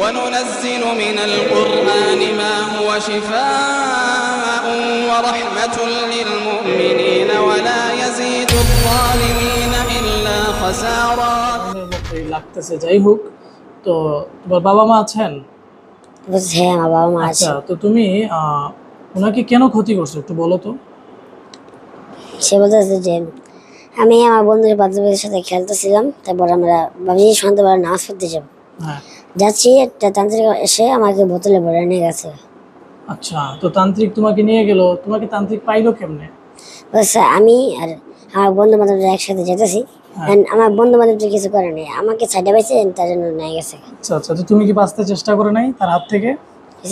وننزل من القرآن ما هو شفاء ورحمة للمؤمنين ولا يزيد الظالمين إلا خسارا। লাগতেছে। যাই হোক, তো তোমার বাবা মা আছেন? হ্যাঁ, আমার বাবা মা আছে। আচ্ছা, তো তুমি ওনাকে কেন ক্ষতি করছো একটু বলো তো। সে বলতেছে যে আমি আমার বন্ধুদের বান্ধবীদের সাথে খেলতেছিলাম, তারপর আমরা ভাবছি সন্ধ্যাবেলা নামাজ পড়তে যাব। হ্যাঁ, যাচ্ছি, একটা তান্ত্রিক এসে আমাকে বোতলে ভরে নিয়ে গেছে। আচ্ছা, তো তান্ত্রিক তোমাকে নিয়ে গেল, তোমাকে তান্ত্রিক পাইলো কেমনে? বলছে আমি আর আমার বন্ধু বান্ধবরা একসাথে যেতেছি, আমার বন্ধু বান্ধব কিছু করে নাই, আমাকে সাইডে পাইছে, তার জন্য নিয়ে গেছে। আচ্ছা আচ্ছা, তো তুমি কি বাঁচতে চেষ্টা করে নাই তার হাত থেকে?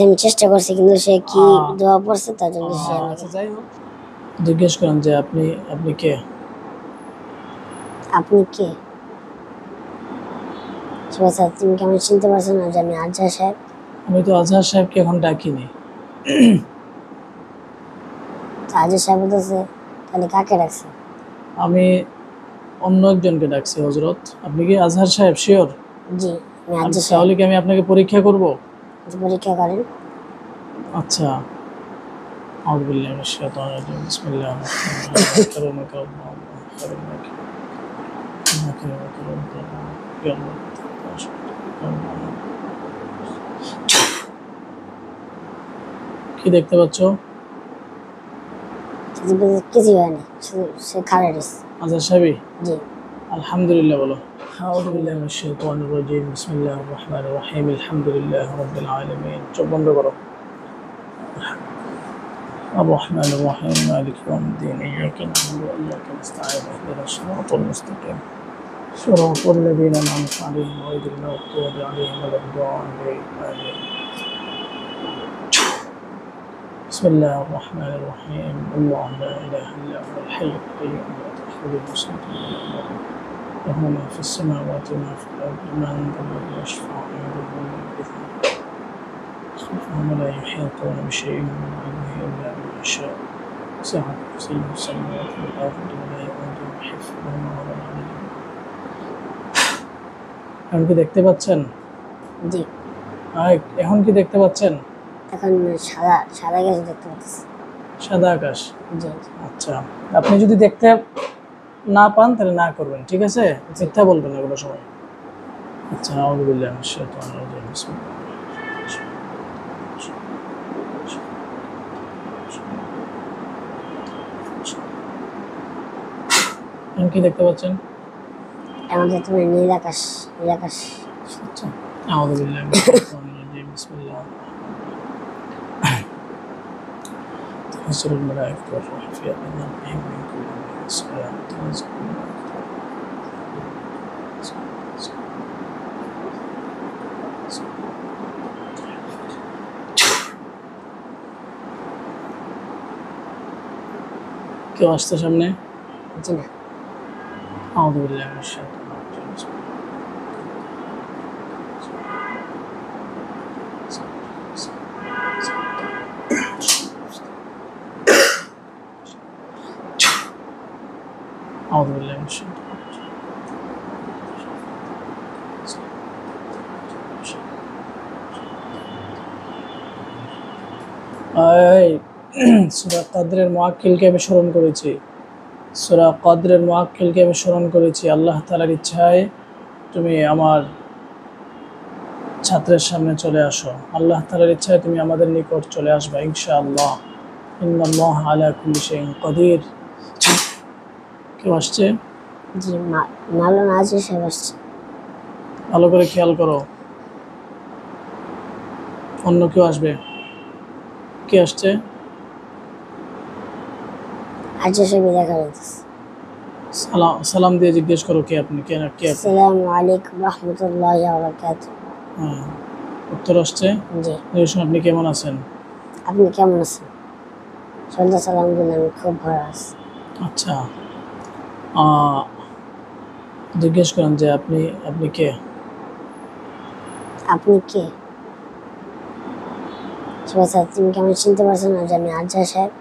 আমি চেষ্টা করছি, কিন্তু সে কি দোয়া পড়ছে তার জন্য সে আমাকে। আচ্ছা, যাই হোক, জিজ্ঞেস করেন যে আপনি আপনি কে? আপনি কে? তুমি কেমন চিনতে পারছো না যে আমি আজহার সাহেব? আমি তো আজহার সাহেবকে এখন ডাকিনি। আজহার সাহেব বলতেছে তাহলে কাকে রাখছে? আমি অন্য একজনকে ডাকছি হযরত। আপনি কি আজহার সাহেব শিওর? জি, আমি আজহার সাহেব। তাহলে কি আমি আপনাকে পরীক্ষা করব? পরীক্ষা করেন। আচ্ছা, আউযু বিল্লাহি মিনাশ শাইতানির রাজিম, বিসমিল্লাহির রহমানির রহিম। কি দেখতে পাচ্ছ? কিছু হয়নি, সে খারাপ হয়েছে। আজহার সাহেবই? জি। আলহামদুলিল্লাহ বলো। আউযু বিল্লাহি মিনাশ শাইতানির রাজিম, বিসমিল্লাহির রহমানির রহিম, আলহামদুলিল্লাহি রাব্বিল আলামিন। চোখ বন্ধ করো। الرحمن الرحيم مالك يوم الدين إياك نعبد وإياك نستعين اهدنا الصراط المستقيم صراط الذين أنعمت عليهم غير المغضوب عليهم ولا الضالين آمين. بسم الله الرحمن الرحيم الله لا إله إلا هو الحي القيوم لا تأخذه سنة ولا نوم له ما في السماوات وما في الأرض من ذا الذي يشفع عنده إلا بإذنه وهم لا يحيطون بشيء من علمه إلا بما شاء وسع كرسيه السماوات والأرض ولا يؤوده حفظهما وهو العلي العظيم. এখন কি দেখতে পাচ্ছেন? জি। এখন কি দেখতে পাচ্ছেন? এখন সাদা সাদা আকাশ দেখতে পাচ্ছি। সাদা আকাশ? জি। আচ্ছা, আপনি যদি দেখতে না পান তাহলে না করবেন, ঠিক আছে? মিথ্যা বলবেন না কোনো সময়। আচ্ছা, আউযু বিল্লাহি মিনাশ শাইতানির রাজিম, বিসমিল্লাহ। এখন কি দেখতে পাচ্ছেন? এখন দেখতে পাচ্ছি নীল আকাশ, নীল আকাশ। আচ্ছা, আউযু বিল্লাহি মিনাশ শাইতানির রাজিম, বিসমিল্লাহ। تنزل الملائكة والروح فيها بإذن ربهم من كل أمر سلام تنزل الملائكة কেউ আসছে সামনে? জি না। আউযু বিল্লাহি মিনাশ শাইতানির রাজিম। أعوذ بالله من الشيطان الرجيم. সূরা কদরের মুআক্কিলকে আমি স্মরণ করেছি। সূরা কদরের মুআক্কিলকে আমি স্মরণ করেছি। আল্লাহ তাআলার ইচ্ছায় তুমি আমার ছাত্রের সামনে চলে আসো। আল্লাহ তাআলার ইচ্ছায় তুমি আমাদের নিকট চলে আসবে ইনশাআল্লাহ। ইন্নাল্লাহা আলা কুল্লি শাইইন কাদির। কেউ আসছে? জি, মাওলানা আজহার সাহেব আসছে। ভালো করে খেয়াল করো, অন্য কেউ আসবে। কে আসছে? আজহার সাহেব দেখা যাচ্ছে। সালাম দিয়ে জিজ্ঞেস করো কে আপনি, কে না কে? আসসালামু আলাইকুম রাহমাতুল্লাহি ওয়া বারাকাতুহু। হ্যাঁ, উত্তর আসছে। জি। আপনি কেমন আছেন? আপনি কেমন আছেন? সন্ধ্যা সালাম দিন, আমি খুব ভালো আছি। আচ্ছা, জিজ্ঞেস করেন যে আপনি আপনি কে? আপনি কে? তুমি কেমন চিনতে পারছো না যে আমি আজহার সাহেব?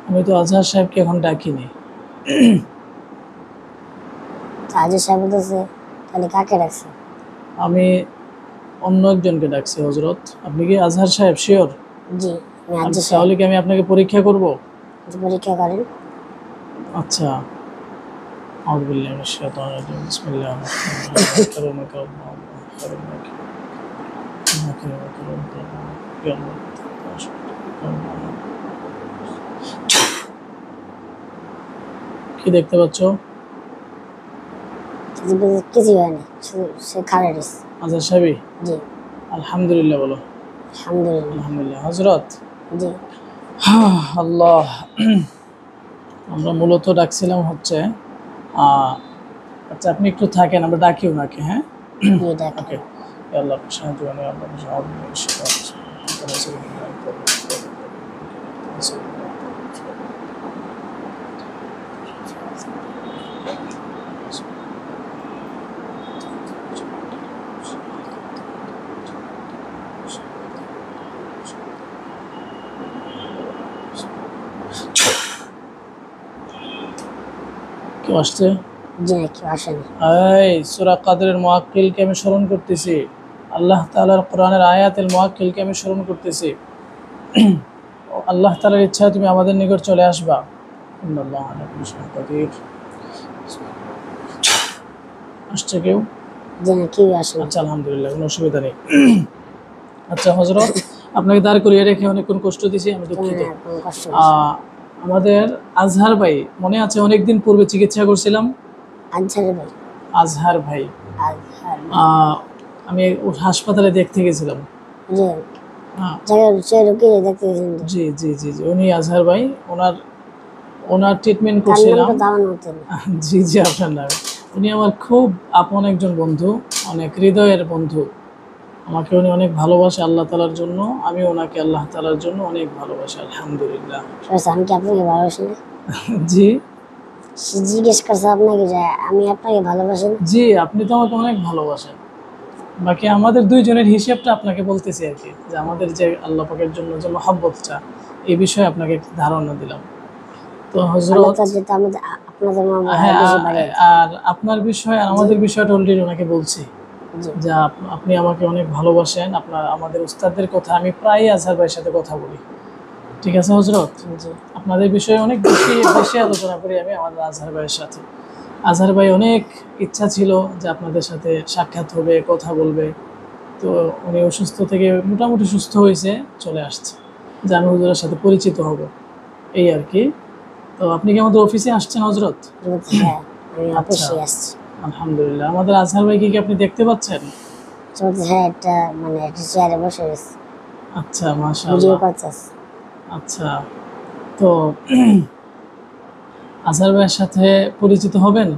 আমি তো আজহার সাহেবকে এখন ডাকিনি। আজহার সাহেব বলতেছে তাহলে কাকে রাখছে? আমি অন্য একজনকে ডাকছি হজরত। আপনি কি আজহার সাহেব শিওর? জি আমি আজহার সাহেব। তাহলে কি আমি আপনাকে পরীক্ষা করব? জি, পরীক্ষা করেন। আচ্ছা, আউযু বিল্লাহি মিনাশ শাইতানির রাজিম, বিসমিল্লাহির রহমানির রহিম। কি দেখতে পাচ্ছ? কিছুই হয়নি, শুধু সে খারাপ দিচ্ছে। আজহার সাহেব জি আলহামদুলিল্লাহ বলো। আলহামদুলিল্লাহ। আলহামদুলিল্লাহ হজরত। জি আল্লাহ, আমরা মূলত ডাকছিলাম হচ্ছে আচ্ছা আপনি একটু থাকেন, আমরা ডাকি ওনাকে। হ্যাঁ জি ডাক। ওকে। আল্লাহ সাহায্য করে, আল্লাহ কেউ আসছে? জি না কেউ আসেনি। এই সূরা কাদরের মুআক্কিলকে আমি স্মরণ করতেছি, আল্লাহ তাআলার কোরআনের আয়াতের মুআক্কিলকে আমি স্মরণ করতেছি। আল্লাহ তাআলার ইচ্ছা তুমি আমাদের নিকট চলে আসবা। ইন্নাল্লাহা আলা কুল্লি শাইইন কাদির। আসছে কেউ? জি না কেউ আসেনি। আচ্ছা আলহামদুলিল্লাহ, কোনো অসুবিধা নেই। আচ্ছা হযরত, আপনাকে দাঁড় করিয়ে রেখে অনেকক্ষণ কষ্ট দিয়েছি, আমি দুঃখিত। না, কোনো কষ্ট হয়নি। আমাদের আজহার ভাই মনে আছে, অনেকদিন পূর্বে চিকিৎসা করছিলাম। আজহার ভাই। আজহার ভাই আজহার আমি হাসপাতালে দেখতে গেছিলাম। জি হ্যাঁ জায়গা রুকে দেখতে গেছেন। জি জি জি জি, উনি আজহার ভাই। ওনার ট্রিটমেন্ট তার নাম করছিলাম। তো দাওয়ান হতেন। জি জি, আপনার নাম। উনি আমার খুব আপন একজন বন্ধু, অনেক হৃদয়ের বন্ধু। আমাকে উনি অনেক ভালোবাসে আল্লাহ তাআলার জন্য, আমি ওনাকে আল্লাহ তাআলার জন্য অনেক ভালোবাসি আলহামদুলিল্লাহ। আমি কি আপনাকে ভালোবাসি না? জি সে জিজ্ঞেস করছে আপনাকে যে আমি আপনাকে ভালোবাসি না? জি, আপনি তো আমাকে অনেক ভালোবাসেন। বাকি আমাদের দুইজনের হিসেবটা আপনাকে বলতেছি আর কি, যে আমাদের যে আল্লাহ পাকের জন্য যে মহব্বতটা, এই বিষয়ে আপনাকে একটু ধারণা দিলাম। তো হযরত আল্লাহ তাআলা যেটা আপনাদের মহব্বত হ্যাঁ, বেশি বাড়িয়ে আর আপনার বিষয় আর আমাদের বিষয়টা অলরেডি ওনাকে বলছি, জি যে আপনি আমাকে অনেক ভালোবাসেন। আমাদের উস্তাদদের কথা আমি প্রায়ই আজহার ভাইয়ের সাথে কথা বলি। ঠিক আছে হযরত, জি আপনাদের বিষয়ে অনেক বেশি বেশি আলোচনা করি আমি আমাদের আজহার ভাইয়ের সাথে। আজহার ভাই অনেক ইচ্ছা ছিল যে আপনাদের সাথে সাক্ষাৎ হবে, কথা বলবে। তো উনি অসুস্থ থেকে মোটামুটি সুস্থ হয়েছে, চলে আসছে যে আমি হুজুরের সাথে পরিচিত হব, এই আর কি। তো আপনি কি আমাদের অফিসে আসছেন হযরত? হ্যাঁ আমি অফিসে আসছি। আলহামদুলিল্লাহ। আমাদের আজহার ভাইকে কি আপনি দেখতে পাচ্ছেন? চলতে হ্যাঁ একটা মানে একটা চেয়ারে বসে গেছে, আচ্ছা ভিডিও মাশাআল্লাহ। করতেছে। আচ্ছা, তো আজহার ভাইয়ের সাথে পরিচিত হবেন?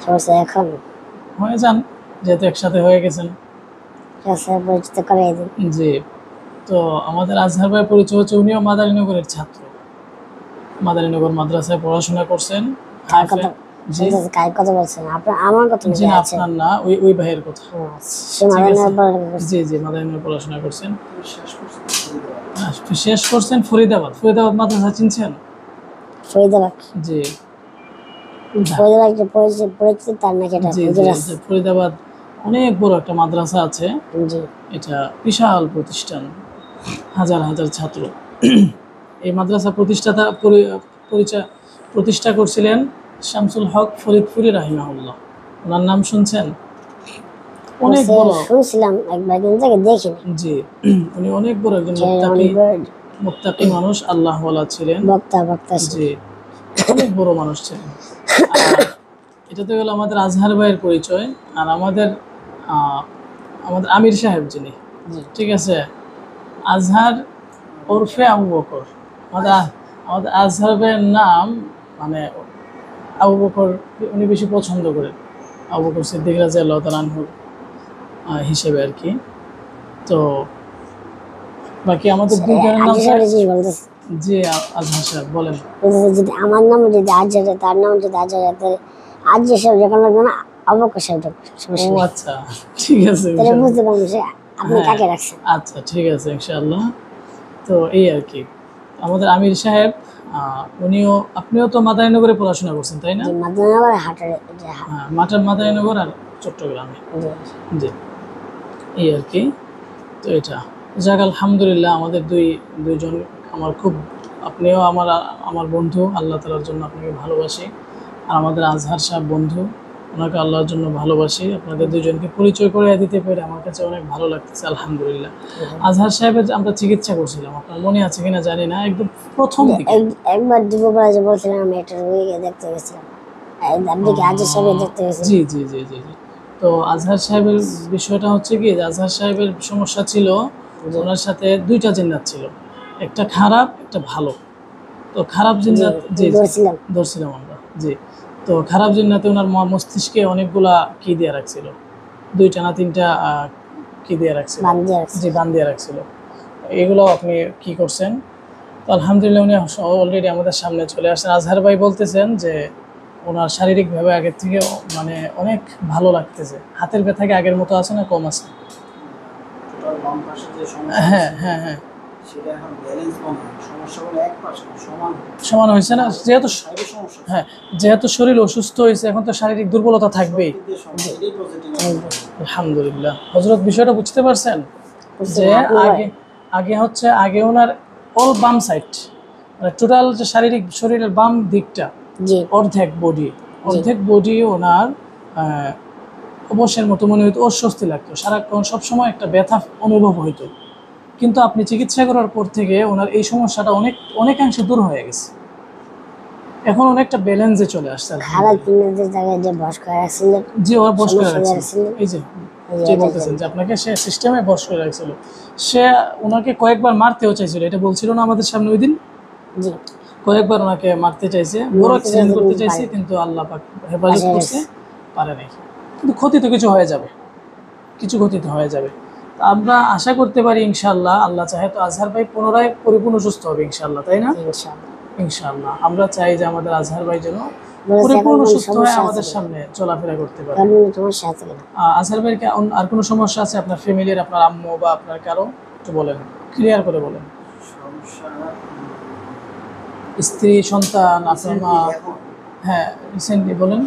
সবাই এখন হয়ে যান, যেহেতু একসাথে হয়ে গেছেন। সবাই পরিচিত করাই দিন। জি, তো আমাদের আজহার ভাইয়ের পরিচয় হচ্ছে, উনিও মাদারীনগরের ছাত্র, মাদারীনগর মাদ্রাসায় পড়াশোনা করছেন। কার কথা জি কার কথা বলছেন? আপনার আমার কথা জি, না আপনার না, ওই ভাইয়ের কথা। সে মাদারীনগর জি জি, মাদারীনগর পড়াশোনা করছেন, শেষ করছেন ফরিদাবাদ। ফরিদাবাদ মাদ্রাসা চিনছেন? ফরিদাবাদ। জি ফরিদাবাদ যে পরিচিত তার নাকি এটা জি জি, ফরিদাবাদ অনেক বড় একটা মাদ্রাসা আছে। জি এটা বিশাল প্রতিষ্ঠান, হাজার হাজার ছাত্র। এই মাদ্রাসা প্রতিষ্ঠা করছিলেন শামসুল হক ফরিদপুরি রাহিমাহুল্লাহ। ওনার নাম শুনছেন? অনেক বড়, শুনছিলাম একবার কিন্তু তাকে দেখিনি। জি উনি অনেক বড় একজন মুত্তাকি মানুষ, আল্লাহওয়ালা ছিলেন। বক্তা জি, অনেক বড় মানুষ ছিলেন। আর এটা তো গেল আমাদের আজহার ভাইয়ের পরিচয়। আর আমাদের আমির সাহেব যিনি, ঠিক আছে, আজহার ওরফে আবু বকর। আমাদের আজহার ভাইয়ের নাম মানে আবু বকর উনি বেশি পছন্দ করেন, আবু বকর সিদ্দিক রাদিয়াল্লাহু তাআলা আনহু হিসেবে আর কি। তো বাকি আমাদের দুইজনের নাম জি আজহার সাহেব বলেন। যদি আমার নাম যদি আজহার, তার নাম যদি আজহার, তাহলে আজহার সাহেব যখন লাগবে না আবু বকর সাহেব। ও আচ্ছা, ঠিক আছে, বুঝতে পারছি আপনি কাকে রাখছেন। আচ্ছা ঠিক আছে ইনশাআল্লাহ। তো এই আর কি, আমাদের আমির সাহেব আপনিও তো মাদারীনগরে পড়াশোনা করছেন তাই না? মাদারীনগর হাটের হ্যাঁ, মাদারীনগর আর চট্টগ্রামে। জি, এই আর কি। তো এটা যাক আলহামদুলিল্লাহ, আমাদের দুইজন আমার খুব, আপনিও আমার বন্ধু, আল্লাহ তাআলার জন্য আপনাকে ভালোবাসি। আর আমাদের আজহার সাহেব বন্ধু, ওনাকে আল্লাহর জন্য ভালোবাসি। আপনাদের দুজনকে পরিচয় করে দিতে পেরে আমার কাছে অনেক ভালো লাগতেছে আলহামদুলিল্লাহ। আজহার সাহেবের আমরা চিকিৎসা করছিলাম, আপনার মনে আছে কিনা জানি না, একদম প্রথম দিকে। একবার দুপুরবেলা যে বলছিলাম আমি একটা রোগীকে দেখতে গেছিলাম, আপনি কি আজহার সাহেব দেখতে গেছিলেন? জি জি জি জি জি। তো আজহার সাহেবের বিষয়টা হচ্ছে কি, যে আজহার সাহেবের সমস্যা ছিল, ওনার সাথে দুইটা জিন্নাত ছিল, একটা খারাপ একটা ভালো। তো খারাপ জিন্নাত জি ধরছিলাম আমরা, জি। তো খারাপ জিন্নাতে ওনার মস্তিষ্কে অনেকগুলা কি দিয়ে রাখছিল, দুইটা না তিনটা কি দিয়ে রাখছিল, জি বান দিয়ে রাখছিল। এগুলো আপনি কি করছেন? তো আলহামদুলিল্লাহ উনি অলরেডি আমাদের সামনে চলে আসছেন। আজহার ভাই বলতেছেন যে ওনার শারীরিকভাবে আগের থেকে মানে অনেক ভালো লাগতেছে, হাতের ব্যথা কি আগের মতো আছে না কম আছে? হ্যাঁ হ্যাঁ হ্যাঁ, সমান হয়েছে না, যেহেতু হ্যাঁ যেহেতু শরীর অসুস্থ হয়েছে, এখন তো শারীরিক দুর্বলতা থাকবেই। আলহামদুলিল্লাহ হযরত, বিষয়টা বুঝতে পারছেন যে আগে হচ্ছে আগে ওনার অল বাম সাইড, মানে টোটাল যে শারীরিক শরীরের বাম দিকটা অর্ধেক বডি ওনার অবশ্যের মতো মনে হইতো, অস্বস্তি লাগতো, সারাক্ষণ সবসময় একটা ব্যথা অনুভব হইতো। কিন্তু আপনি চিকিৎসা করার পর থেকে ওনার এই সমস্যাটা অনেকাংশে দূর হয়ে গেছে, এখন অনেকটা ব্যালেন্সে চলে আসছে। জি, ওরা বস করে রাখছিল, এই যে বলতেছেন যে আপনাকে সে সিস্টেমে বস করে রাখছিল। সে ওনাকে কয়েকবার মারতেও চাইছিল, এটা বলছিল না আমাদের সামনে ওই দিন, কয়েকবার ওনাকে মারতে চাইছে, বড় অ্যাক্সিডেন্ট করতে চাইছে, কিন্তু আল্লাহ পাক হেফাজত করতে পারে নাই। কিন্তু ক্ষতি তো কিছু হয়ে যাবে, আমরা আশা করতে পারি ইনশাআল্লাহ, আল্লাহ চাহে তো আজহার ভাই পুনরায় পরিপূর্ণ সুস্থ হবে ইনশাআল্লাহ, তাই না? ইনশাআল্লাহ আমরা চাই যে আমাদের আজহার ভাই যেন পরিপূর্ণ সুস্থ হয়ে আমাদের সামনে চলাফেরা করতে পারে। আজহার ভাইয়ের আর কোনো সমস্যা আছে আপনার ফ্যামিলির, আপনার আম্মু বা আপনার কারো? একটু বলেন, ক্লিয়ার করে বলেন। স্ত্রী, সন্তান, আপনার মা? হ্যাঁ রিসেন্টলি বলেন,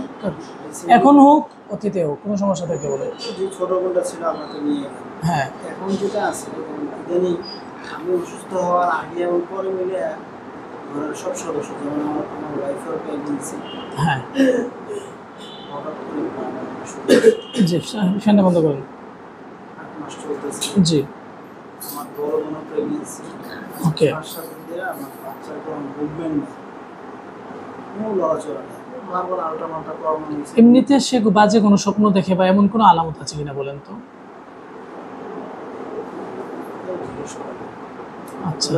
এখন হোক অতীতে হোক, কোনো সমস্যা থাকলে বলেন। ছোট বোনটা ছিল আমাকে নিয়ে, হ্যাঁ এখন যেটা আছে ইদানিং আমি অসুস্থ হওয়ার আগে এবং পরে মিলে ঘরের সব সদস্য, যেমন আমার ওয়াইফের প্রেগনেন্সি, হ্যাঁ হঠাৎ করে জি ফ্যানটা বন্ধ করেন, 8 মাস চলতেছে, জি আমার বড় বোনের প্রেগনেন্সি, ওকে, তার সাথে দিয়ে আমার বাচ্চার কোনো মুভমেন্ট নেই, কোনো লড়াচড়া নেই, বারবার আল্ট্রামাল্টা করানো হয়েছে। এমনিতে সে বাজে কোনো স্বপ্ন দেখে বা এমন কোনো আলামত আছে কিনা বলেন তো? আচ্ছা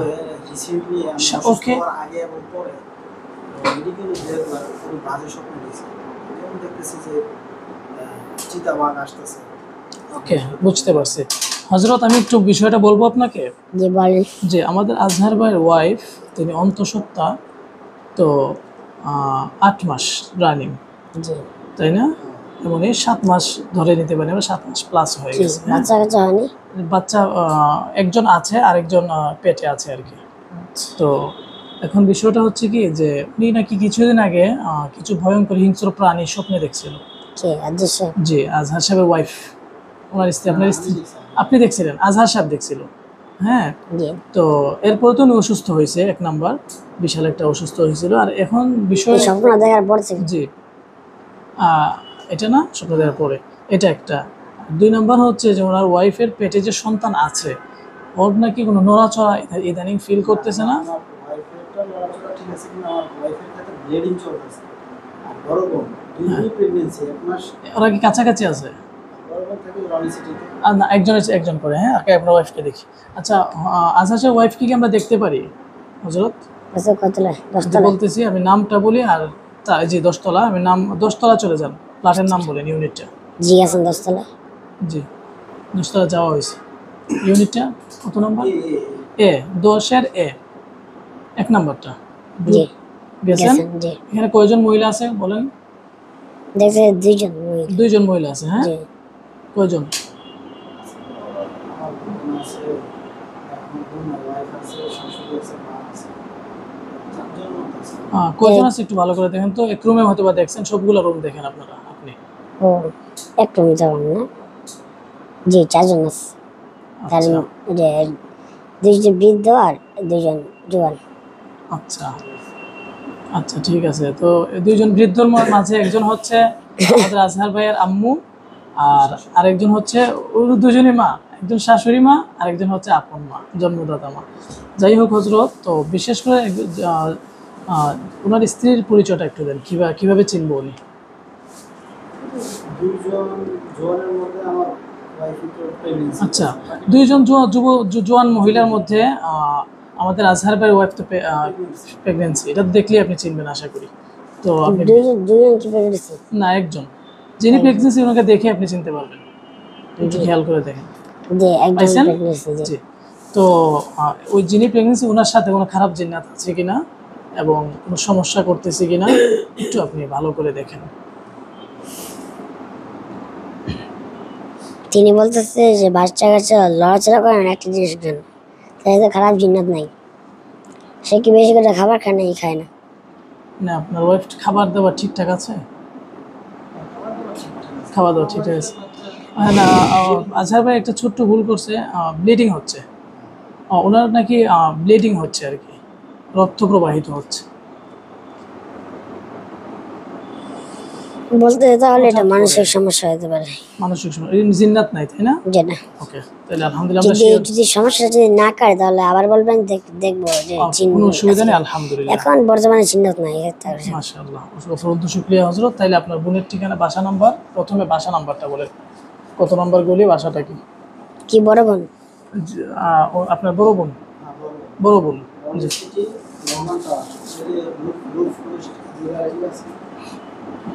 রিসেন্টলি ওকে, আগে এবং পরে মেডিকেলে দেখলাম খুব বাজে স্বপ্ন দেখছি, যেমন দেখতেছি যে চিতাবাঘ আসতেছে। ওকে বুঝতে পারছি হযরত, আমি একটু বিষয়টা বলবো আপনাকে। জি বলেন। যে আমাদের আজহার ভাইয়ের ওয়াইফ, তিনি অন্তঃসত্ত্বা, তো 8 মাস রানিং, জি তাই না? এবং এই 7 মাস ধরে নিতে পারি আমরা, 7 মাস প্লাস হয়ে গেছে। বাচ্চা কাচ্চা হয়নি? বাচ্চা একজন আছে, আরেকজন পেটে আছে আর কি। তো এখন বিষয়টা হচ্ছে কি, যে উনি নাকি কিছুদিন আগে কিছু ভয়ঙ্কর হিংস্র প্রাণী স্বপ্নে দেখছিল। জি আজহার সাহেবের ওয়াইফ, ওনার স্ত্রী, আপনার স্ত্রী, আপনি দেখছিলেন, আজহার সাহেব দেখছিল। হ্যাঁ তো এরপরে তো উনি অসুস্থ হয়েছে, এক নাম্বার বিশাল একটা অসুস্থ হয়েছিল। আর এখন বিষয় স্বপ্ন দেখার পর, জি এটা না স্বপ্ন দেখার পরে, এটা একটা। 2 নাম্বার হচ্ছে যে ওনার ওয়াইফের পেটে যে সন্তান আছে, ওর নাকি কোনো নড়াচড়া ইদানিং ফিল করতেছে না। আমার ওয়াইফেরটা লড়াচড়া ঠিক আছে, কিন্তু আমার ওয়াইফের ক্ষেত্রে ব্লিডিং চলতেছে, আর বড় বোন দুই প্রেগন্যান্সি 1 মাস। ওরা কি কাছাকাছি আছে? বড় বোন থাকে রানি সিটিতে, আর না একজন করে। হ্যাঁ আগে আপনার ওয়াইফকে দেখি। আচ্ছা আজহার সাহেব ওয়াইফ কি আমরা দেখতে পারি হযরত? বলতেছি আমি নামটা বলি, আর জি 10 তলা, আমি নাম 10 তলা চলে যান, ফ্ল্যাটের নাম বলেন, ইউনিটটা। জি আছেন 10 তলা, জি 10 তলা যাওয়া হয়েছে। ইউনিটটা কত নাম্বার? এ 10-এর এ, 1 নাম্বারটা। জি গেছেন? এখানে কয়জন মহিলা আছে বলেন? দেখতে দুইজন মহিলা আছে। হ্যাঁ কয়জন? আমার বোন আছে, এখন বোন ওয়াইফ আছে, শাশুড়ি আছে, মা আছে, 4 জন আছে। কয়জন আছে একটু ভালো করে দেখেন তো, এক রুমে হয়তো বা দেখছেন, সবগুলো রুম দেখেন আপনারা। আপনি ও এক রুমে যাবেন না? জি 4 জন আছে। তার আচ্ছা যে 2জন বৃদ্ধ আর 2জন জোয়ান। আচ্ছা আচ্ছা ঠিক আছে। তো এই দুইজন বৃদ্ধর মাঝে একজন হচ্ছে আমাদের আজহার ভাইয়ের আম্মু, আর আরেকজন হচ্ছে ওর দুজনই মা, একজন শাশুড়ি মা আর একজন হচ্ছে আপন মা, জন্মদাতা মা। যাই হোক হজরত, তো বিশেষ করে ওনার স্ত্রীর পরিচয়টা একটু দেন, কিভাবে চিনবো উনি? দুজন জোয়ানের মধ্যে আমার ওয়াইফ তো প্রেগন্যান্সি। আচ্ছা, দুইজন জোয়ান মহিলার মধ্যে আমাদের আজহার ভাইয়ের ওয়াইফ তো প্রেগনেন্সি, এটা দেখলেই আপনি চিনবেন আশা করি। তো আপনি দুজন কি প্রেগনেন্সি? না, একজন যিনি প্রেগনেন্সি ওনাকে দেখে আপনি চিনতে পারবেন, একটু খেয়াল করে দেখেন। যে একজন পাইছেন? প্রেগনেন্সি। জি। তো ওই যিনি প্রেগনেন্সি ওনার সাথে কোনো খারাপ জিন্নাত আছে কিনা এবং কোনো সমস্যা করতেছে কিনা একটু আপনি ভালো করে দেখেন। তিনি বলতেছে যে বাচ্চা কাচ্চা লড়াচড়া করে না একটা জিনিসের জন্য, তাই তো খারাপ জিন্নাত নাই। সে কি বেশি করে খাবার খায় না? খায় না। না, আপনার ওয়াইফ খাবার দাবার ঠিকঠাক আছে? খাওয়া দাওয়া ঠিকঠাক আছে। না, আজহার ভাই একটা ছোট্ট ভুল করছে, ব্লিডিং হচ্ছে। ওনার নাকি ব্লিডিং হচ্ছে আর কি, রক্ত প্রবাহিত হচ্ছে। বলতে তাহলে এটা মানসিক সমস্যা হতে পারে। মানসিক সমস্যা, জিন্নাত নাই তাই না? যে না, ওকে, তাহলে আলহামদুলিল্লাহ আমরা যদি সমস্যা যদি না করে তাহলে আবার বলবেন, দেখবো যে কোনো অসুবিধা নেই আলহামদুলিল্লাহ। এখন বর্তমানে চিহ্নত নাই। মাশাআল্লাহ, অসংখ্য শুকরিয়া হযরত। তাইলে আপনার বোনের ঠিকানা, বাসা নাম্বার, প্রথমে বাসা নাম্বারটা বলেন, কত নাম্বার গলি, বাসাটা কি? কি বড় বোন? আপনার বড় বোন? বড় বোন, জি।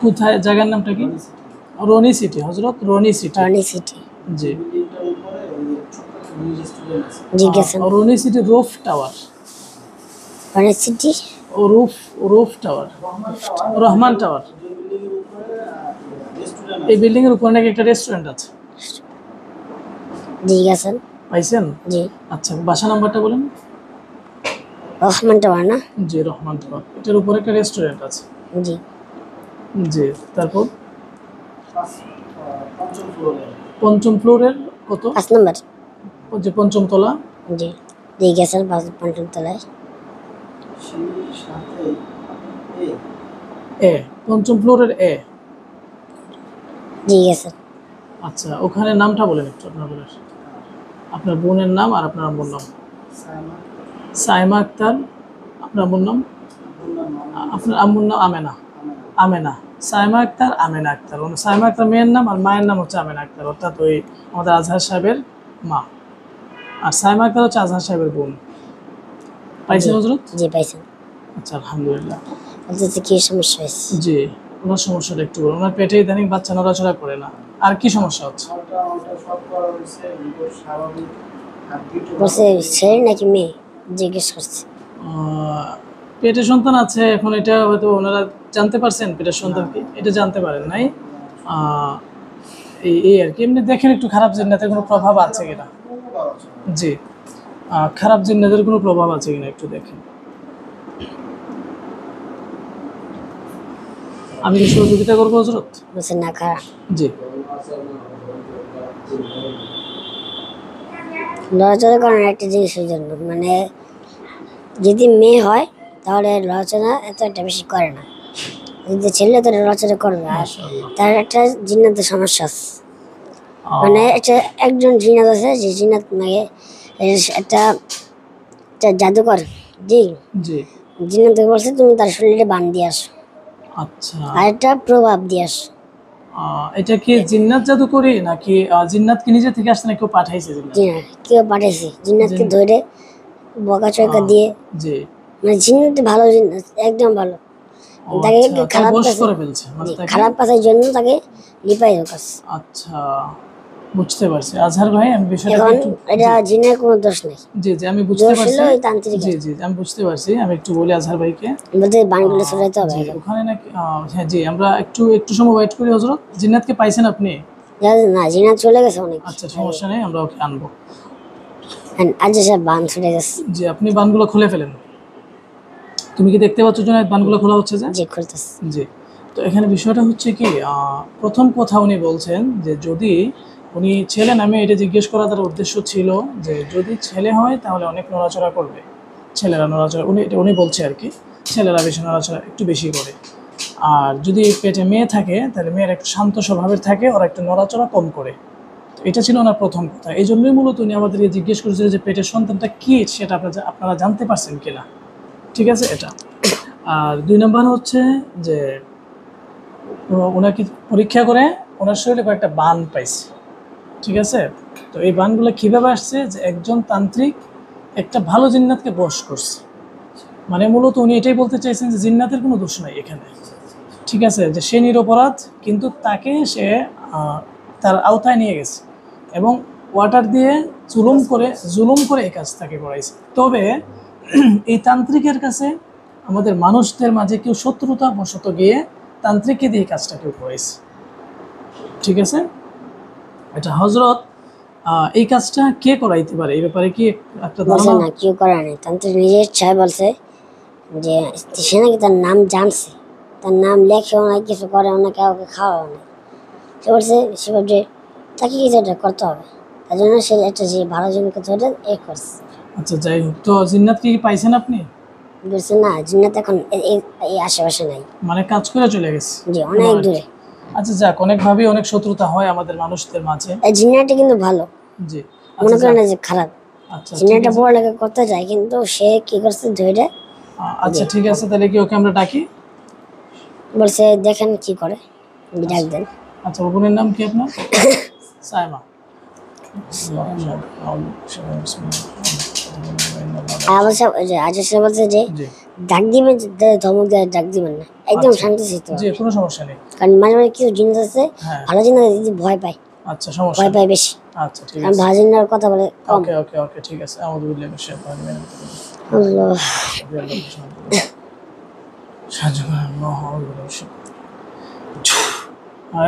কোথায়, জায়গার নামটা কি? রনি সিটি হযরত, রনি সিটি। রনি সিটি, জি। জিজ্ঞাসা। Rony city roof tower. Rony city roof tower, Rahman tower. এই বিল্ডিং এর উপরে নাকি একটা রেস্টুরেন্ট আছে। জিজ্ঞাসা। পাইছেন? জি। আচ্ছা, বাসা নাম্বারটা বলেন। রহমান টাওয়ার না? জি, রহমান টাওয়ার। এটার উপরে একটা রেস্টুরেন্ট আছে। জি। জি, তারপর পঞ্চম ফ্লোরের কত? 5 নম্বর। যে পঞ্চম তলা। জি, জিজ্ঞাসা। 5 তলায় এ, পঞ্চম ফ্লোরের এ। জিজ্ঞাসা। আচ্ছা, ওখানে নামটা বলেন একটু, আপনার বোনের নাম আর আপনার আম্মুর নাম। সাইমা আক্তার। আপনার আম্মুর নাম? আপনার আম্মুর নাম আমেনা। আমেনা, সাইমা আক্তার, আমেনা আক্তার। সাইমা আক্তার মেয়ের নাম, আর মায়ের নাম হচ্ছে আমেনা আক্তার, অর্থাৎ ওই আমাদের আজহার সাহেবের মা। আর সাইমা আক্তার হচ্ছে আজহার সাহেবের বোন। পাইছেন হযরত? জি পাইছেন। আচ্ছা, আলহামদুলিল্লাহ। বলতে কি সমস্যা হয়েছে? জি, ওনার সমস্যাটা একটু বলুন। ওনার পেটে ইদানিং বাচ্চা নড়াচড়া করে না, আর কি সমস্যা হচ্ছে? বলছে ছেলে নাকি মেয়ে জিজ্ঞেস করছে। পেটে সন্তান আছে এখন, এটা হয়তো ওনারা জানতে পারছেন পেটের সন্তান কি, এটা জানতে পারেন নাই। এই আর কি। এমনি দেখেন একটু খারাপ জিন্নাতের কোনো প্রভাব আছে কিনা। জি, খারাপ জিন্নাতের কোনো প্রভাব আছে কিনা একটু দেখেন। আমি কি সহযোগিতা করবো হযরত? বলছে না, খারাপ। জি। লড়াচড়া করেন একটা জিনিসের জন্য, মানে যদি মেয়ে হয় তাহলে লড়াচড়া এত একটা বেশি করে না, যদি ছেলে তো লড়াচড়া করবে। আর তার একটা জিন্নাতের সমস্যা আছে, মানে একজন জিনাত আছে, যে জিনাত মানে একটা জাদুকর। জি জি। জিনাত বলছে তুমি তার শরীরে বান দিয়ে আসো। আচ্ছা, আর একটা প্রভাব দিয়ে আসো। এটা কি জিন্নাত জাদু করি নাকি জিন্নাত কি নিজে থেকে আসছে না কেউ পাঠাইছে? জি না, কেউ পাঠাইছে জিন্নাতকে ধরে বকাচকা দিয়ে। জি। মানে জিন্নাত ভালো জিন্নাত, একদম ভালো। তাকে খারাপ করে ফেলছে, মানে খারাপ কাজের জন্য তাকে লিপাই দরকার। আচ্ছা, বুঝতে পারছি আজহার ভাই, আমি বিষয়টা এখন একটু, এটা জিনের কোনো দোষ নেই। জি জি আমি বুঝতে পারছি। তান্ত্রিক। জি জি আমি বুঝতে পারছি। আমি একটু বলি আজহার ভাইকে, বলতে বানগুলো ছড়াইতে হবে। ওখানে নাকি হ্যাঁ জি, আমরা একটু সময় ওয়েট করি হযরত। জিন্নাতকে পাইছেন আপনি? না, জিনাত চলে গেছে অনেক। আচ্ছা, সমস্যা নেই, আমরা ওকে আনবো। আজ সব বান ছড়ে গেছে। জি, আপনি বানগুলো খুলে ফেলেন। তুমি কি দেখতে পাচ্ছ জুনায়েদ বানগুলো খোলা হচ্ছে? যে জি, খুলতেছে। জি। তো এখানে বিষয়টা হচ্ছে কি, প্রথম কথা উনি বলছেন যে যদি উনি ছেলে নামে এটা জিজ্ঞেস করা তার উদ্দেশ্য ছিল যে যদি ছেলে হয় তাহলে অনেক নড়াচড়া করবে, ছেলেরা নড়াচড়া, উনি বলছে আর কি, ছেলেরা বেশি নড়াচড়া একটু বেশি করে। আর যদি পেটে মেয়ে থাকে তাহলে মেয়ের একটু শান্ত স্বভাবের থাকে, ওরা একটু নড়াচড়া কম করে। তো এটা ছিল ওনার প্রথম কথা। এই জন্যই মূলত উনি আমাদেরকে জিজ্ঞেস করেছিল যে পেটের সন্তানটা কী সেটা আপনারা জানতে পারছেন কিনা। ঠিক আছে, এটা। আর 2 নম্বর হচ্ছে যে ওনাকে পরীক্ষা করে ওনার শরীরে কয়েকটা বান পাইছে। ঠিক আছে, তো এই বানগুলো কীভাবে আসছে, যে একজন তান্ত্রিক একটা ভালো জিন্নাতকে বশ করছে। মানে মূলত উনি এটাই বলতে চাইছেন যে জিন্নাতের কোনো দোষ নাই এখানে। ঠিক আছে, যে সে নিরপরাধ, কিন্তু তাকে সে তার আওতায় নিয়ে গেছে এবং ওয়াটার দিয়ে জুলুম করে এই কাজ তাকে করাইছে। তবে এই তান্ত্রিকের কাছে আমাদের মানুষদের মাঝে কেউ শত্রুতা বশত গিয়ে তান্ত্রিককে দিয়ে কাজটা কেউ করাইছে। ঠিক আছে, এটা হযরত এই কাজটা কে করাইতে পারে এই ব্যাপারে কি একটা বলছে ধারণা? না, কেউ করে নাই। তান্ত্রিক নিজের ইচ্ছায় বলছে যে সে নাকি তার নাম জানছে, তার নাম লেখেও না, কিছু করেও না, কাউকে খাওয়াও না। সে বলছে, সে ভাবছে তাকে কিছু একটা করতে হবে, তার জন্য সে একটা যে ভালো জনকে ধরে করছে। আচ্ছা, যাই হোক, তো জিন্নাত কি পাইছেন আপনি? বলছে না, জিন্নাত এখন এই আশেপাশে নাই, মানে কাজ করে চলে গেছে? জি অনেক দূরে। আচ্ছা, যাক, অনেকভাবেই অনেক শত্রুতা হয় আমাদের মানুষদের মাঝে। এই জিন্নাটা কিন্তু ভালো, জি, মনে আচ্ছা, করে না যাক, যে খারাপ। আচ্ছা, ঠিক জিন্নাটা আছে। পড়ালেখা করতে যায়, কিন্তু সে কি করছে ধরে। আচ্ছা, ঠিক আছে, তাহলে কি ওকে আমরা ডাকি? বলছে দেখেন কি করে, ডাক দেন। আচ্ছা, ওর বোনের নাম কি আপনার? সাইমা। আর বলছে যে আজকে সে বলছে যে জি, ডাক দিবেন, ধমক দিয়ে ডাক দিবেন না, একদম শান্ত শিষ্ট। জি, কোনো সমস্যা নেই। কারণ মাঝে মাঝে কিছু জিনিস আছে হ্যাঁ, ভালো জিনিস ভয় পায়, আচ্ছা, সমস্যা ভয় নেই। পায় বেশি। আচ্ছা, ঠিক কারণ আছে, ভালো জিনিসের কথা বলে কম। ওকে, ওকে, ওকে, ঠিক আছে। আউযু বিল্লাহি মিনাশ শাইতানির রাজিম। আল্লাহ। সাহায্য করেন, আল্লাহ, আউযু বিল্লাহি মিনাশ শাইতানির।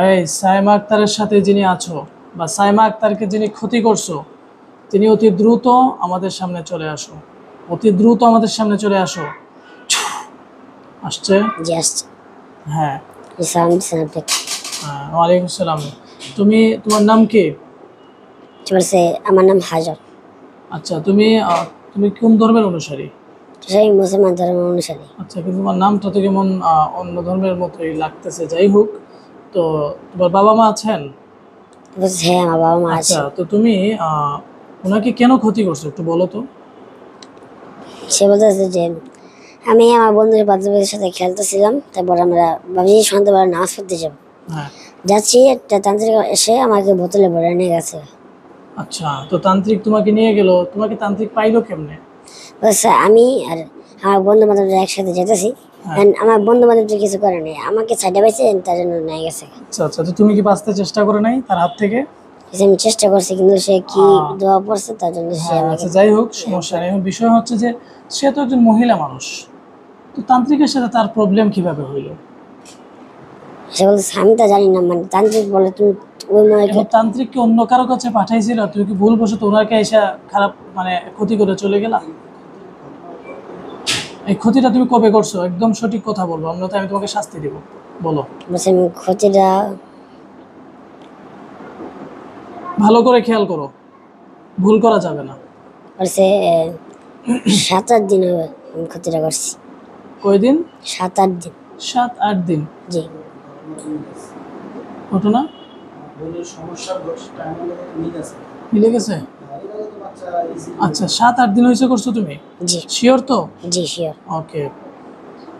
এই সাইমা আক্তারের সাথে যিনি আছো বা সাইমা আক্তারকে যিনি ক্ষতি করছো, তিনি অতি দ্রুত আমাদের সামনে চলে আসো, অতি দ্রুত আমাদের সামনে চলে আসো। আসছে? জি আসছে। হ্যাঁ, সালাম দিচ্ছেন আপনাকে। ওয়ালাইকুম আসসালাম। তোমার নাম কি? সে বলছে আমার নাম হাজার। আচ্ছা, তুমি কোন ধর্মের অনুসারী? সেই মুসলমান ধর্মের অনুসারী। আচ্ছা, কিন্তু তোমার নামটা তো কেমন অন্য ধর্মের মতোই লাগতেছে। যাই হোক, তো তোমার বাবা মা আছেন? বলছে হ্যাঁ, আমার বাবা মা আছে। আচ্ছা, তো তুমি ওনাকে কেন ক্ষতি করছো একটু বলো তো। সে বলতেছে যে আমি আমার বন্ধুদের বান্ধবীদের সাথে খেলতেছিলাম, তারপর আমরা ভাবছি সন্ধ্যাবেলা নামাজ পড়তে যাবো। হ্যাঁ, যাচ্ছি, একটা তান্ত্রিক এসে আমাকে বোতলে ভরে নিয়ে গেছে। আচ্ছা, তো তান্ত্রিক তোমাকে নিয়ে গেল, তোমাকে তান্ত্রিক পাইলো কেমনে? বলছে আমি আর আমার বন্ধু বান্ধবরা একসাথে যেতেছি, আমার বন্ধু বান্ধবদের কিছু করে নেই, আমাকে ছাইডে পাইছে, তার জন্য নিয়ে গেছে। আচ্ছা, আচ্ছা, তো তুমি কি বাঁচতে চেষ্টা করে নাই তার হাত থেকে? আমি চেষ্টা করছি, কিন্তু সে কি দোয়া পড়ছে, তার জন্য সে আমাকে। আচ্ছা, যাই হোক, সমস্যা নেই। এখন বিষয় হচ্ছে যে সে তো একজন মহিলা মানুষ, তো তান্ত্রিকের সাথে তার প্রবলেম কিভাবে হইলো? সে বলছে আমি তা জানি না, মানে তান্ত্রিক বলে তুমি ওই মেয়েকে। এখন তান্ত্রিককে অন্য কারো কাছে পাঠাইছিল, তুই কি ভুলবশত ওনাকে এসে খারাপ মানে ক্ষতি করে চলে গেলা? এই ক্ষতিটা তুমি কবে করছো? একদম সঠিক কথা বলবো, আমরা তো আমি তোমাকে শাস্তি দিব, বলো। বলছে আমি ক্ষতিটা ভালো করে খেয়াল করো, ভুল করা যাবে না। বলছে 7-8 দিন হবে আমি ক্ষতিটা করছি। কয়দিন? 7-8 দিন। 7-8 দিন জি। ঘটনা বোনের সমস্যার টাইমের মধ্যে মিল আছে। মিলে গেছে? এটা তো বাচ্চা ইজি। আচ্ছা, 7-8 দিন হয়েছে করছো তুমি? জি। শিওর তো? জি শিওর। ওকে,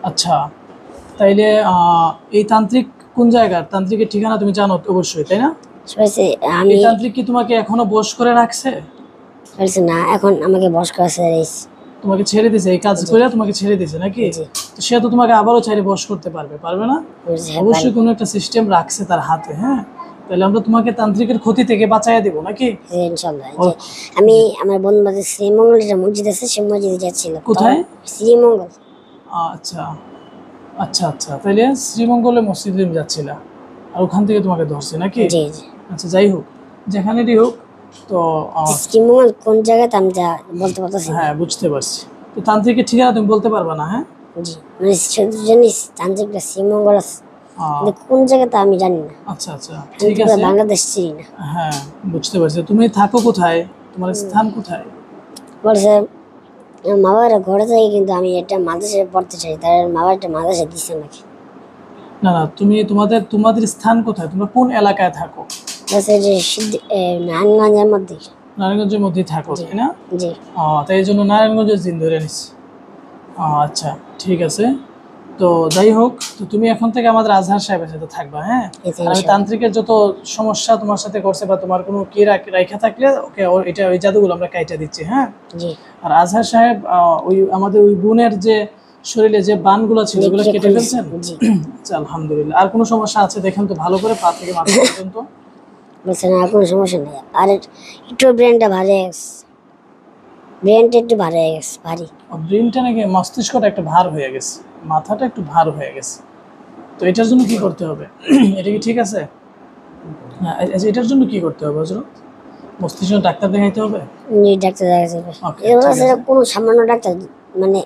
আচ্ছা, তাইলে এই তান্ত্রিক কোন জায়গার? তান্ত্রিকের ঠিকানা তুমি জানো অবশ্যই, তাই না? বলছে আমি। এই তান্ত্রিক কি তোমাকে এখনো বশ করে রাখছে? বলছে না, এখন আমাকে বস করা ছেড়ে দিয়েছে। তোমাকে ছেড়ে দিয়েছে? এই কাজ করে তোমাকে ছেড়ে দিয়েছে নাকি? জি। তো সে তো তোমাকে আবারও চাইলে বশ করতে পারবে না? বলছে হ্যাঁ অবশ্যই পারি। কোনো একটা সিস্টেম রাখছে তার হাতে। হ্যাঁ, তাহলে আমরা তোমাকে তান্ত্রিকের ক্ষতি থেকে বাঁচাইয়া দেবো নাকি? জি, ইনশাল্লাহ। আমি আমার বন্ধু বান্ধব শ্রীমঙ্গল যেটা মসজিদ আছে, সেই মসজিদে যাচ্ছিল। কোথায়? শ্রীমঙ্গল। আচ্ছা, আচ্ছা, আচ্ছা, তাইলে শ্রীমঙ্গলে মসজিদে তুমি যাচ্ছিলা, আর ওখান থেকে তোমাকে ধরছে নাকি? জি জি। আচ্ছা, যাই হোক, যেখানেরই হোক, তো শ্রীমঙ্গল কোন জায়গাতে আমি যা বলতে পারতেছি না। হ্যাঁ, বুঝতে পারছি। তো তান্ত্রিকের ঠিকানা তুমি বলতে পারবা না? হ্যাঁ, জি, মানে শুধু জানিস তান্ত্রিকটা শ্রীমঙ্গল আছে। কিন্তু কোন জায়গাতে আমি জানি না। আচ্ছা আচ্ছা, আমি ঠিক তো আছে। বাংলাদেশ চিনি না। হ্যাঁ, বুঝতে পারছি। তুমি থাকো কোথায়, তোমার স্থান কোথায়? বলছে আমার মা বাবার ঘরে থেকে, কিন্তু আমি এটা মাদ্রাসায় পড়তে চাই, তার মা বাবা একটা মাদ্রাসায় দিচ্ছে নাকি। না না, তুমি তোমাদের স্থান কোথায়, তোমরা কোন এলাকায় থাকো? বলছে যে নারায়ণগঞ্জের মধ্যে। নারায়ণগঞ্জের মধ্যেই থাকো, তাই না? জি তাই এই জন্য নারায়ণগঞ্জের জিন ধরে নিচ্ছি। আচ্ছা, ঠিক আছে। তো যাই হোক, তো তুমি এখন থেকে আমাদের আজহার সাহেবের সাথে থাকবা, হ্যাঁ? এতে আর আমি তান্ত্রিকের যত সমস্যা তোমার সাথে করছে বা তোমার কোনো কি রাখা থাকলে ওকে এটা ওই জাদুগুলো আমরা কাইটা দিচ্ছি, হ্যাঁ? জি আর আজহার সাহেব ওই আমাদের ওই বোনের যে শরীরে যে বানগুলো ছিল ওগুলো কেটে ফেলছেন? জি আচ্ছা, আলহামদুলিল্লাহ। আর কোনো সমস্যা আছে দেখেন তো ভালো করে, পা থেকে মাথা পর্যন্ত? বলছে না, কোনো সমস্যা নেই। আর একটু ব্রেনটা ভারী হয়ে গেছে, ব্রেনটা একটু ভারী হয়ে গেছে, ভারী। ব্রেনটা নাকি, মস্তিষ্কটা একটু ভার হয়ে গেছে, মাথাটা একটু ভার হয়ে গেছে। তো এটার জন্য কি করতে হবে? এটা কি ঠিক আছে? হ্যাঁ, এটার জন্য কি করতে হবে হযরত? মস্তিষ্ক ডাক্তার দেখাইতে হবে? ডাক্তার দেখা যাবে। Okay, এগুলো ঠিক আছে। কোনো সামান্য ডাক্তার মানে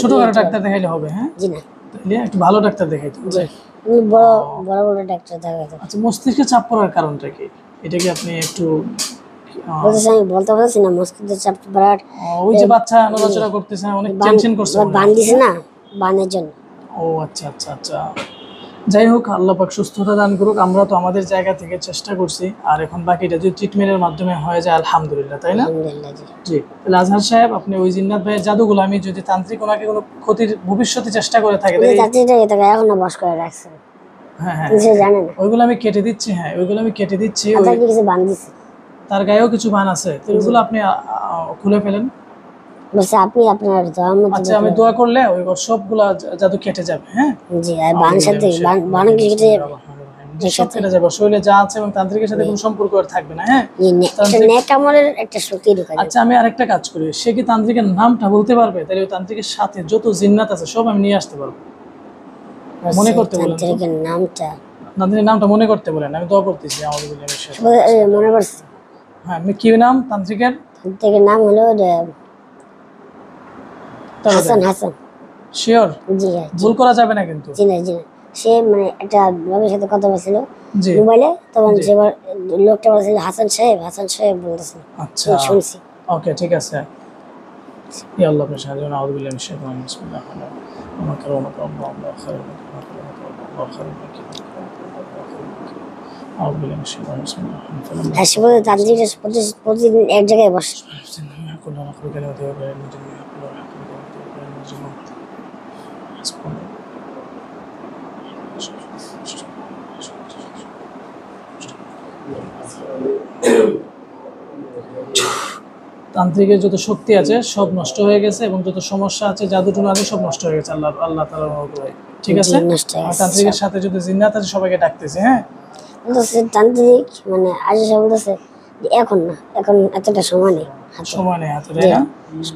ছোটখাটো ডাক্তার দেখাইলে হবে? হ্যাঁ, জি না, তাহলে একটু ভালো ডাক্তার দেখাইতে হবে। আমি বড় বড় বড় ডাক্তার দেখা যাবে। আচ্ছা, মস্তিষ্কে চাপ পড়ার কারণটা কি? এটা কি আপনি একটু বলতেছি, আমি বলতে পারছি না, মস্তিষ্কে চাপ পড়ার। ওই যে বাচ্চা নড়াচড়া করতেছে, অনেক টেনশন করছে মনে হয়। বান দিছে না, বানের জন্য। ও আচ্ছা আচ্ছা আচ্ছা। যাই হোক, আল্লাহ পাক সুস্থতা দান করুক। আমরা তো আমাদের জায়গা থেকে চেষ্টা করছি, আর এখন বাকিটা যদি ট্রিটমেন্টের মাধ্যমে হয়ে যায় আলহামদুলিল্লাহ, তাই না? আলহামদুলিল্লাহ। জি জি। তাহলে আজহার সাহেব, আপনি ওই জিন্নাত ভাইয়ের জাদুগুলো, আমি যদি তান্ত্রিক ওনাকে কোনো ক্ষতির ভবিষ্যতে চেষ্টা করে থাকে, ওই যাত্রীটাকে তাকে এখনো বস করে রাখছে, হ্যাঁ হ্যাঁ, সে জানে না। ওইগুলো আমি কেটে দিচ্ছি। হ্যাঁ, ওইগুলো আমি কেটে দিচ্ছি। তাকে কিছু বান দিছে, তার গায়েও কিছু বান আছে, তো ওইগুলো আপনি খুলে ফেলেন। বলছে আপনি আপনার দোয়ার মধ্যে। আচ্ছা, আমি দোয়া করলে ওই সবগুলা জাদু কেটে যাবে, হ্যাঁ? জি। আর বান সাথে বান কিছু কেটে যাবে, সব কেটে যাবে, শরীরে যা আছে, এবং তান্ত্রিকের সাথে কোনো সম্পর্ক আর থাকবে না, হ্যাঁ? নেক আমলের একটা শক্তি ঢুকে যাবে। আচ্ছা, আমি আরেকটা কাজ করি, সে কি তান্ত্রিকের নামটা বলতে পারবে? তাহলে ওই তান্ত্রিকের সাথে যত জিন্নাত আছে সব আমি নিয়ে আসতে পারবো। মনে করতে বলেন তো। তান্ত্রিকের নামটা তান্ত্রিকের নামটা মনে করতে বলেন, আমি দোয়া করতেছি আমাদের মনে পড়ছে। হ্যাঁ, আমি কি নাম তান্ত্রিকের? তান্ত্রিকের নাম হলো হাসান। হাসান শিওর? জি ভুল করা যাবে না কিন্তু। জি না, জি না। সে মানে একটা লোকের সাথে কথা বলছিল জি। মোবাইলে, তখন যে লোকটা বলছিল হাসান সাহেব, হাসান সাহেব বলতেছে। আচ্ছা, শুনছি। ওকে, ঠিক আছে। ইয়া আল্লাহ, আপনার সাহায্য করুন। আউযু বিল্লাহি মিনাশ শাইতানির রাজিম। বিসমিল্লাহির রহমানির রহিম। ওয়া কারামাতুল্লাহ আল্লাহু খায়রুন ওয়া খায়রুন। আউযু বিল্লাহি মিনাশ শাইতানির রাজিম। বিসমিল্লাহির আর সে বলে তান্ত্রিক প্রতিদিন এক জায়গায় বসে। তান্ত্রিকের যত শক্তি আছে সব নষ্ট হয়ে গেছে, এবং যত সমস্যা আছে, জাদুটুনা আছে, সব নষ্ট হয়ে গেছে আল্লাহ তাআলার অনুগ্রহে। ঠিক আছে? আর তান্ত্রিকের সাথে যত জিন্নাত আছে সবাইকে ডাকতেছে, হ্যাঁ? বলতেছে তান্ত্রিক মানে আজ বলতেছে যে এখন না, এখন এতটা সময় নেই, সময় নেই হাতে, তাই না?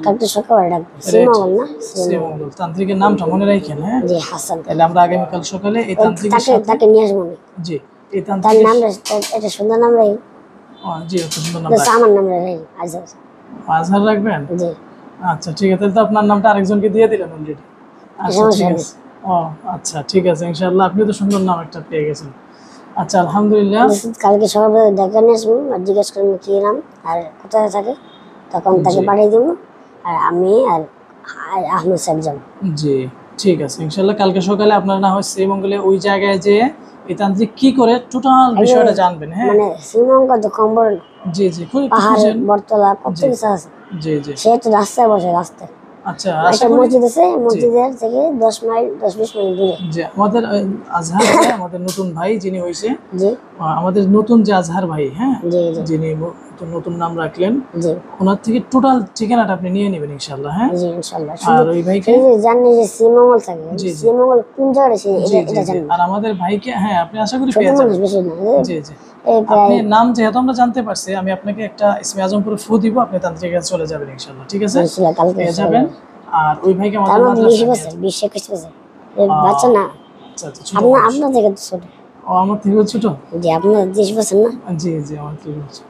কালকে সকালে ডাকবে। শ্রীমঙ্গল না, শ্রীমঙ্গল। তান্ত্রিকের নামটা মনে রাখেন, হ্যাঁ? জি হাসান। তাহলে আমরা আগামীকাল সকালে এই তান্ত্রিকের সাথে তাকে নিয়ে আসবো না। জি, এই তার তান্ত্রিকের নাম এটা সুন্দর নাম রাখি। জি, অত সুন্দর নাম আমার নাম রাখি আজহার। আজহার রাখবেন? জি। আচ্ছা, ঠিক আছে। তাহলে তো আপনার নামটা আরেকজনকে দিয়ে দিলেন অলরেডি। আচ্ছা, ঠিক আছে। আচ্ছা, ঠিক আছে। ইনশাআল্লাহ আপনি তো সুন্দর নাম একটা পেয়ে গেছেন। আচ্ছা, আলহামদুলিল্লাহ। কালকে সকালে দেখা নিয়ে আসবো আর জিজ্ঞেস করবো কি নাম আর কোথায় থাকে, তখন তাকে পাঠিয়ে দিব। আর আমি আর আহমেদ সাহেব যাব। জি, ঠিক আছে। ইনশাআল্লাহ কালকে সকালে আপনারা না হয় শ্রীমঙ্গলে ওই জায়গায় যে এই তান্ত্রিক কি করে টোটাল বিষয়টা জানবেন, হ্যাঁ? মানে শ্রীমঙ্গল তো কম বড় না, জি জি, পাহাড় বটতলা কত কিছু আছে। জি জি। সে তো রাস্তায় বসে, রাস্তায় আচ্ছা, একটা মসজিদ আছে, মসজিদের থেকে 10 মাইল 10-20 মাইল দূরে। জি, আমাদের আজহার ভাই, আমাদের নতুন ভাই যিনি হইছে, জি আমাদের নতুন যে আজহার ভাই, হ্যাঁ, জি জি যিনি নতুন নাম রাখলেন, জি ওনার থেকে টোটাল ঠিকানাটা আপনি নিয়ে নেবেন ইনশাআল্লাহ, হ্যাঁ? জি ইনশাআল্লাহ। আর ওই ভাইকে জানি যে শ্রীমঙ্গল থাকে, জি জি, শ্রীমঙ্গল কোন জায়গায় সে জি এটা জি, জানি। আর আমাদের ভাইকে, হ্যাঁ, আপনি আশা করি ছোট পেয়ে মানুষ যাবেন। বেশি না, জি জি। এই প্রায় আপনি নাম যেহেতু আমরা জানতে পারছি, আমি আপনাকে একটা ইসমে আজমপুরে ফু দিব, আপনি তান্ত্রিকের কাছে চলে যাবেন ইনশাআল্লাহ, ঠিক আছে? ইনশাআল্লাহ কালকে পেয়ে যাবেন। আর ওই ভাইকে আমাদের আমার মাদ্রাসায় 20 বছর 20-21 বছর বাচ্চা না। আচ্ছা আচ্ছা, ছোট আপনার মানুষ। থেকে তো ছোট। ও, আমার থেকেও ছোট? জি আপনার 20 বছর না। জি জি, আমার থেকেও ছোট।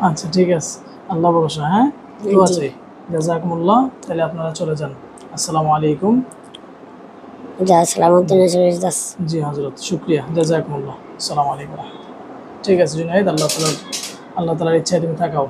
আচ্ছা, ঠিক আছে। আল্লাহ ভরসা, হ্যাঁ? দোয়া চাই। জাযাকুমুল্লাহ। তাহলে আপনারা চলে যান। আসসালামু আলাইকুম। যা সালামত চলে যাস। জি হজরত, শুক্রিয়া, জাযাকুমুল্লাহ। আসসালামু আলাইকুম। ঠিক আছে জুনাইদ, আল্লাহ তাআলার ইচ্ছায় তুমি থাকাও।